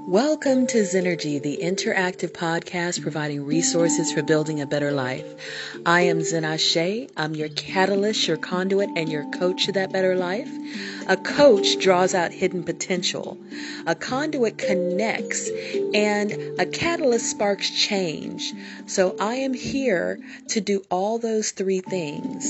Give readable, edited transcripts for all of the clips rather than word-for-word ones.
Welcome to Zynergy, the interactive podcast providing resources for building a better life. I am Zinashe. I'm your catalyst, your conduit, and your coach to that better life. A coach draws out hidden potential. A conduit connects, and a catalyst sparks change. So I am here to do all those three things.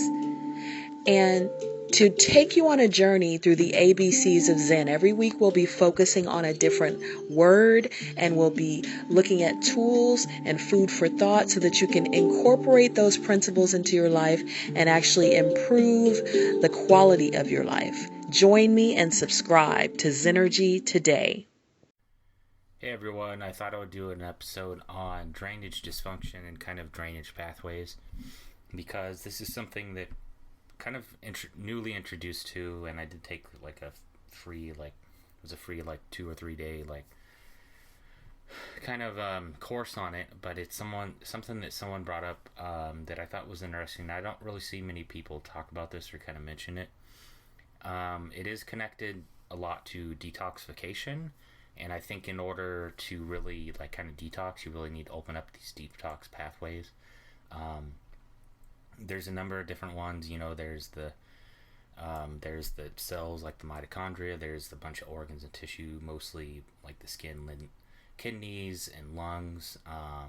And to take you on a journey through the ABCs of Zen. Every week we'll be focusing on a different word, and we'll be looking at tools and food for thought so that you can incorporate those principles into your life and actually improve the quality of your life. Join me and subscribe to Zynergy today. Hey everyone, I thought I would do an episode on drainage dysfunction and kind of drainage pathways, because this is something that kind of newly introduced to, and I did take like a free, it was a free 2 or 3 day kind of course on it, but it's something that someone brought up that I thought was interesting. I don't really see many people talk about this or kind of mention it. It is connected a lot to detoxification, and I think in order to really kind of detox, you really need to open up these detox pathways. There's a number of different ones. There's the cells like the mitochondria. There's a bunch of organs and tissue, mostly like the skin, kidneys, and lungs. I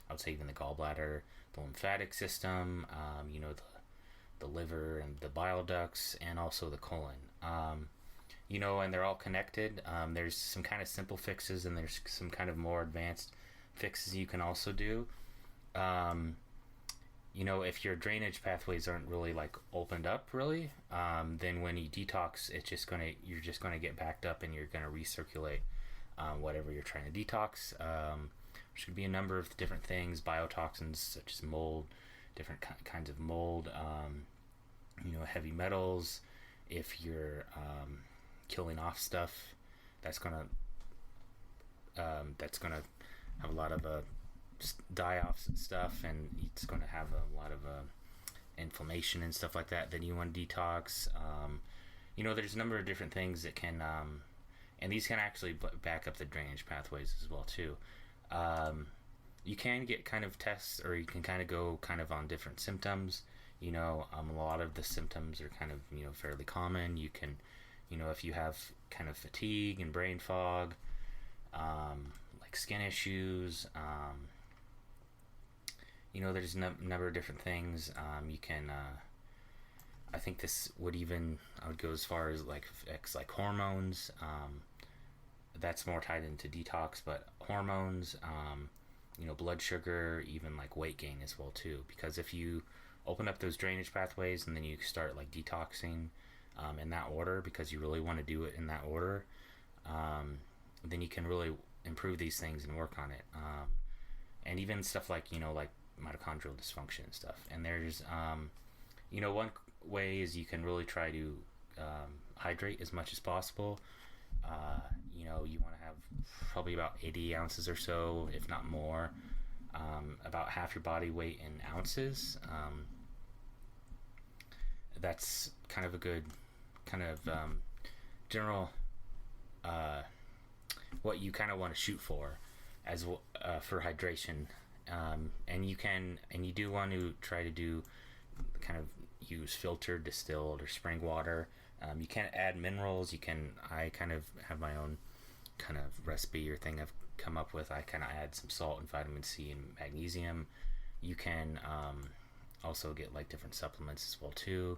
would say even the gallbladder, the lymphatic system. The liver and the bile ducts, and also the colon. And they're all connected. There's some kind of simple fixes, and there's some kind of more advanced fixes you can also do. If your drainage pathways aren't really opened up really, then when you detox, you're just gonna get backed up, and you're gonna recirculate whatever you're trying to detox. Which could be a number of different things, biotoxins such as mold, different kinds of mold, heavy metals. If you're killing off stuff, that's gonna have a lot of die-offs and stuff, and it's going to have a lot of inflammation and stuff like that. Then you want to detox. There's a number of different things that can, and these can actually back up the drainage pathways as well too. You can get kind of tests, or you can kind of go kind of on different symptoms. A lot of the symptoms are kind of fairly common. You can, if you have kind of fatigue and brain fog, like skin issues. There's a number of different things. You can, I think this would I would go as far as affects hormones. That's more tied into detox, but hormones, blood sugar, even weight gain as well too. Because if you open up those drainage pathways and then you start detoxing in that order, because you really want to do it in that order, then you can really improve these things and work on it. And even stuff like mitochondrial dysfunction and stuff. And there's one way is you can really try to hydrate as much as possible. You want to have probably about 80 ounces or so, if not more, about half your body weight in ounces. That's kind of a good kind of general what you kind of want to shoot for as for hydration. And you do want to try to do kind of use filtered, distilled, or spring water. You can add minerals. I kind of have my own kind of recipe or thing I've come up with. I kind of add some salt and vitamin C and magnesium. You can also get different supplements as well too.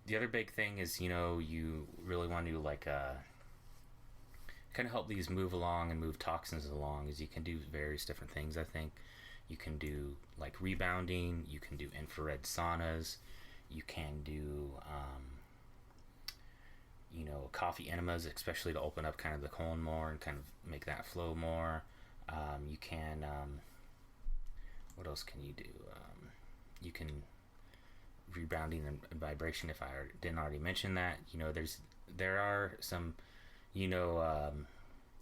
The other big thing is, you really want to kind of help these move along and move toxins along, is you can do various different things. I think you can do rebounding, you can do infrared saunas, you can do coffee enemas, especially to open up kind of the colon more and kind of make that flow more. You can what else can you do? You can rebounding and vibration, if I didn't already mention that. There are some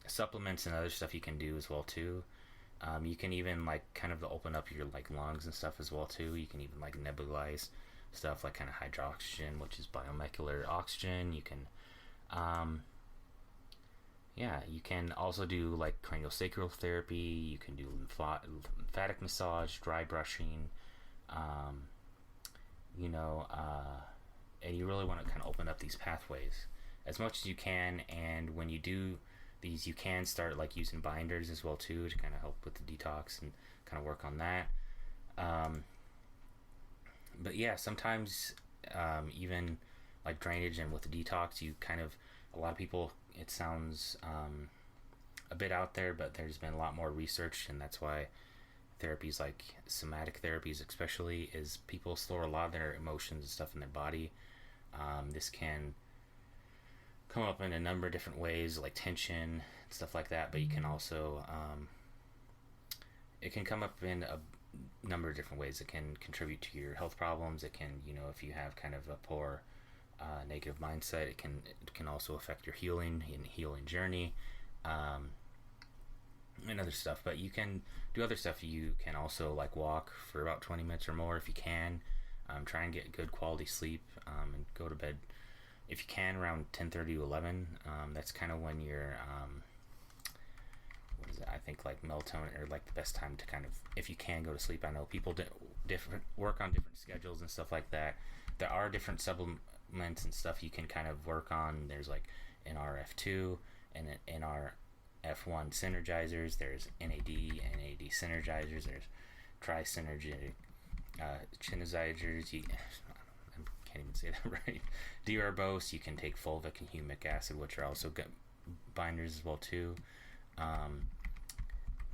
supplements and other stuff you can do as well too. You can even kind of open up your lungs and stuff as well too. You can even nebulize stuff like kind of hydroxygen, which is biomolecular oxygen. You can yeah, you can also do like craniosacral therapy. You can do lymphatic massage, dry brushing. Um, you know, and you really want to kind of open up these pathways as much as you can. And when you do these, you can start like using binders as well too to kind of help with the detox and kind of work on that. But yeah, sometimes even like drainage and with the detox, you kind of, a lot of people, it sounds a bit out there, but there's been a lot more research, and that's why therapies like somatic therapies especially, is people store a lot of their emotions and stuff in their body. This can come up in a number of different ways, like tension and stuff like that, but you can also it can come up in a number of different ways. It can contribute to your health problems. It can, you know, if you have kind of a poor negative mindset, it can also affect your healing journey, and other stuff. But you can do other stuff. You can also like walk for about 20 minutes or more if you can. Try and get good quality sleep, and go to bed if you can around 10:30 to 11. That's kind of when you're what is it? I think like melatonin, or like the best time to kind of, if you can, go to sleep. I know people different work on different schedules and stuff like that. There are different supplements and stuff you can kind of work on. There's like NRF2 and NRF1 synergizers. There's NAD synergizers. There's tri-synergetic chinizizers. I can't even say that right. Dearbose. You can take fulvic and humic acid, which are also good binders as well too.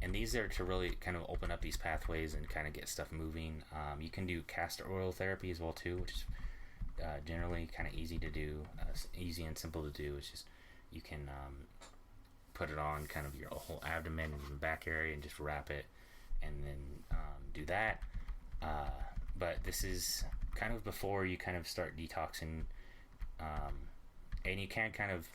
And these are to really kind of open up these pathways and kind of get stuff moving. You can do castor oil therapy as well too, which is generally kind of easy to do, easy and simple to do. It's just, you can put it on kind of your whole abdomen and the back area and just wrap it, and then do that. But this is kind of before you kind of start detoxing, and you can kind of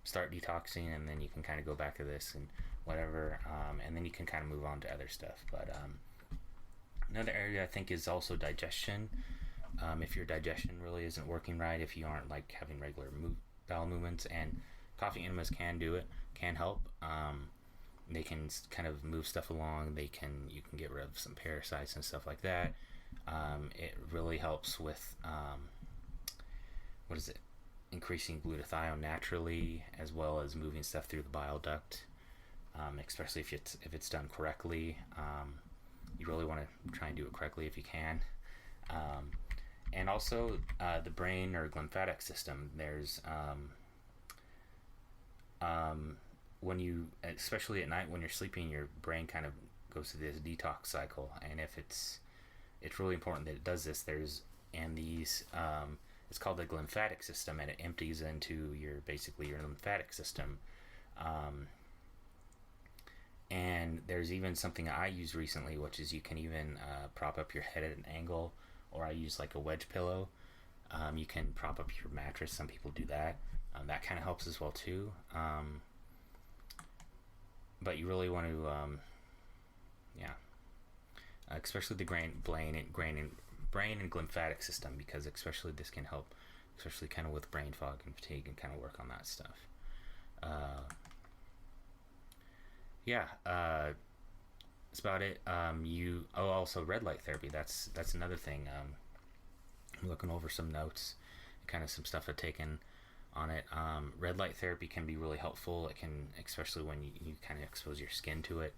start detoxing, and then you can kind of go back to this and whatever, and then you can kind of move on to other stuff. But another area I think is also digestion. If your digestion really isn't working right, if you aren't like having regular bowel movements, and coffee enemas can do it, can help. They can kind of move stuff along. You can get rid of some parasites and stuff like that. It really helps with increasing glutathione naturally, as well as moving stuff through the bile duct, especially if it's done correctly. You really want to try and do it correctly if you can. And also the brain or lymphatic system. There's when you, especially at night when you're sleeping, your brain kind of goes through this detox cycle, and if it's really important that it does this. It's called the lymphatic system, and it empties into your lymphatic system. And there's even something I used recently, which is you can even prop up your head at an angle, or I use like a wedge pillow. You can prop up your mattress. Some people do that. That kind of helps as well too. But you really want to, especially the brain and lymphatic system, because especially this can help, especially kind of with brain fog and fatigue, and kind of work on that stuff. That's about it. Also red light therapy. That's another thing. I'm looking over some notes, kind of some stuff I've taken on it. Red light therapy can be really helpful. It can, especially when you kind of expose your skin to it.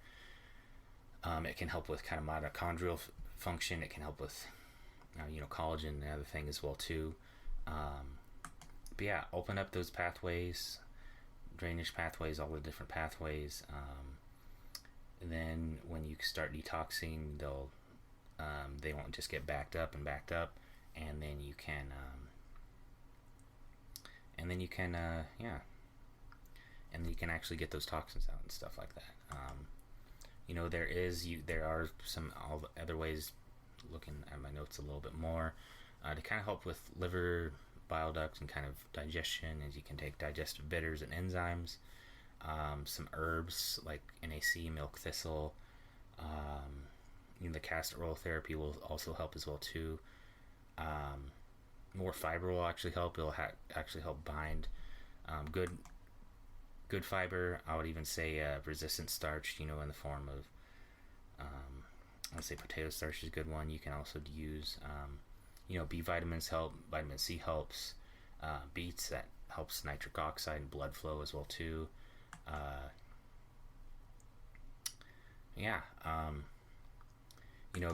It can help with kind of mitochondrial function. It can help with collagen and other thing as well too. But yeah, open up those pathways, drainage pathways, all the different pathways. And then when you start detoxing, they won't just get backed up, and then you can and then you can actually get those toxins out and stuff like that. There are some other ways, looking at my notes a little bit more, to kind of help with liver, bile duct, and kind of digestion, as you can take digestive bitters and enzymes. Some herbs like NAC, milk thistle. The castor oil therapy will also help as well too. More fiber will actually help. It'll actually help bind good good fiber. I would even say resistant starch, in the form of, I would say potato starch is a good one. You can also use, B vitamins help. Vitamin C helps. Beets, that helps nitric oxide and blood flow as well too.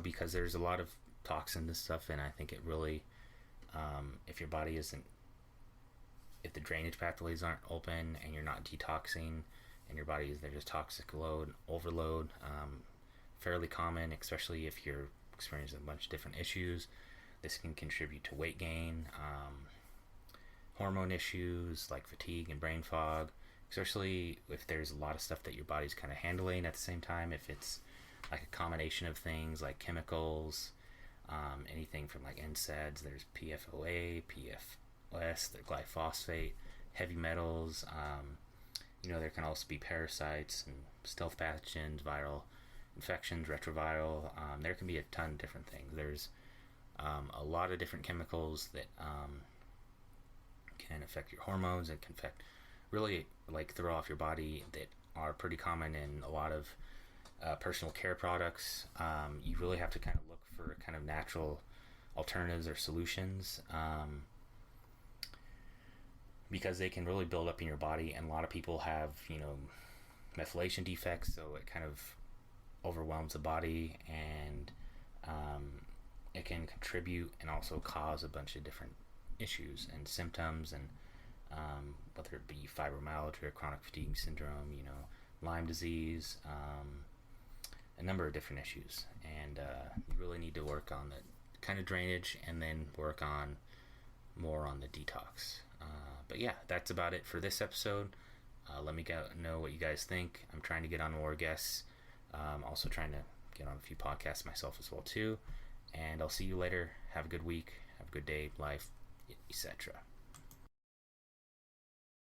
Because there's a lot of toxins and stuff, and I think it really, if your body isn't, if the drainage pathways aren't open and you're not detoxing, and your body is, there's toxic load, overload, fairly common, especially if you're experiencing a bunch of different issues. This can contribute to weight gain, hormone issues like fatigue and brain fog, especially if there's a lot of stuff that your body's kind of handling at the same time. If it's like a combination of things like chemicals, anything from like NSAIDs, there's PFOA, PFOS, the glyphosate, heavy metals, there can also be parasites and stealth pathogens, viral infections, retroviral. There can be a ton of different things. There's a lot of different chemicals that can affect your hormones and can affect, really like throw off your body, that are pretty common in a lot of personal care products. You really have to kind of look for kind of natural alternatives or solutions, because they can really build up in your body, and a lot of people have methylation defects, so it kind of overwhelms the body, and it can contribute and also cause a bunch of different issues and symptoms, and whether it be fibromyalgia, chronic fatigue syndrome, Lyme disease, a number of different issues. And you really need to work on the kind of drainage, and then work on more on the detox. But yeah, that's about it for this episode. Let me know what you guys think. I'm trying to get on more guests. Also trying to get on a few podcasts myself as well too. And I'll see you later. Have a good week. Have a good day, life, etc.